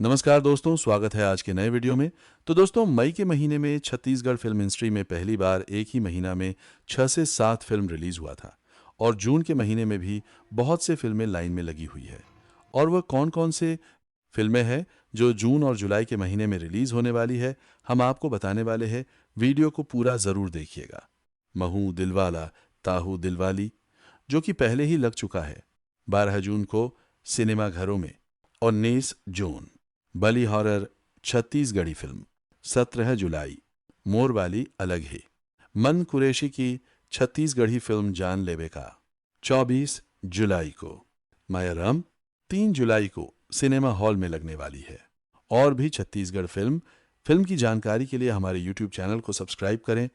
नमस्कार दोस्तों, स्वागत है आज के नए वीडियो में। तो दोस्तों, मई के महीने में छत्तीसगढ़ फिल्म इंडस्ट्री में पहली बार एक ही महीना में 6 से 7 फिल्म रिलीज हुआ था और जून के महीने में भी बहुत से फिल्में लाइन में लगी हुई है। और वह कौन-कौन से फिल्में हैं जो जून और जुलाई के महीने में रिलीज होने वाली है, हम आपको बताने वाले हैं। वीडियो को पूरा जरूर देखिएगा। महू, दिलवाला, ताहू दिलवाली जो कि पहले ही लग चुका है 12 जून को सिनेमा घरों में, और 19 जून बली हॉरर छत्तीसगढ़ी फिल्म 17 जुलाई मोरवाली अलग ही, मन कुरैशी की छत्तीसगढ़ी फिल्म जान लेवे का 24 जुलाई को, मायाराम 3 जुलाई को सिनेमा हॉल में लगने वाली है। और भी छत्तीसगढ़ फिल्म की जानकारी के लिए हमारे YouTube चैनल को सब्सक्राइब करें।